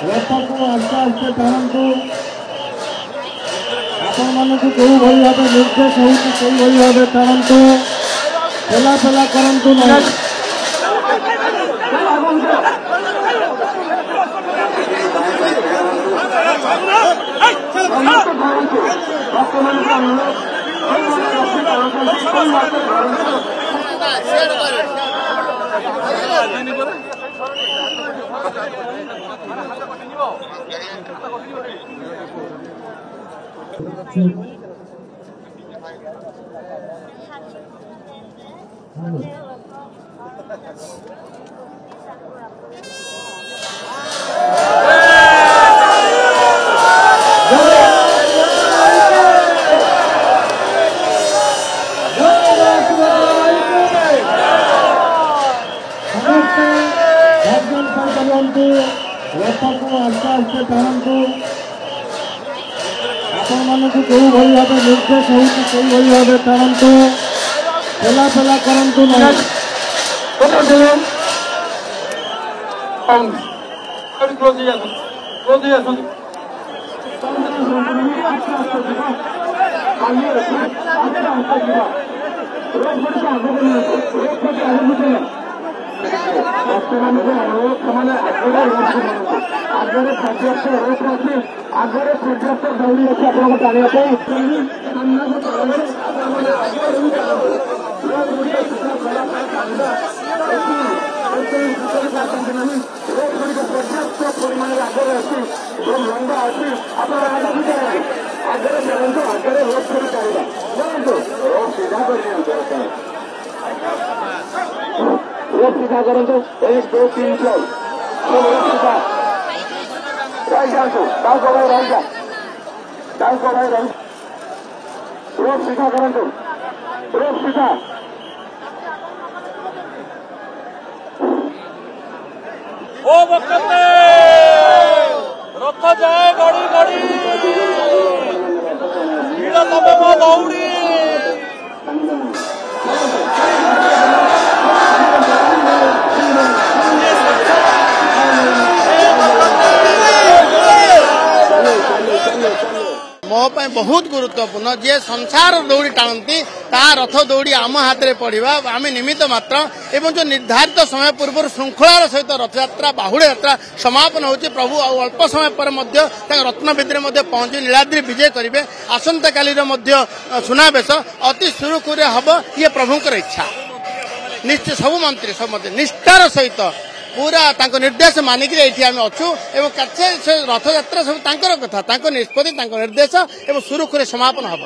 रथ को आस्ते आस्ते टाणु आपण मानक जो भाई भाव निर्देश हो भाव टाणु पेला पेला करूँ ना रथ को आस्ते आस्ते टाणु आपण मानक जो भाई भाव निर्देश हो भाव टाणु पेला पेला करूँ ना आगे पर्याप्त दौड़ी अच्छी आपको टाणी पर्याप्त परिमाण आगे अच्छी जो लंबा अच्छी आप आगे चलते आगे रोड थोड़ी टाणा जानते रोड सीधा कर रोड सीधा करूँ 1 2 3 4 रोड सीधा रही जाओ रही जा रोड सीधा करूँ रोड सीधा ओ वक्त रथ जाए गड़ी गड़ी भीड़ तबे मो दौड़ी मो बहुत गुरुत्वपूर्ण जे संसार दौड़ी टाणती ता रथ दौड़ी आम हाथ में पड़ा आम निमित्त मात्र एवं जो निर्धारित समय पूर्व श्रृंखलार सहित रथयात्रा बाहुड़ यात्रा समापन होची प्रभु अल्प समय पर रत्नवेदी में पहुंची नीलाद्री विजय करेंगे आसंता काली सुनावेश अति सुरुखुरे हम ये प्रभुंकर इच्छा निश्चय सब मंत्री निष्ठार सहित पूरा निर्देश मानिक आम अच्छू एवं रथयात्रा सब कथा निष्पत्ति निर्देश एवं सुरुखुरे समापन हम।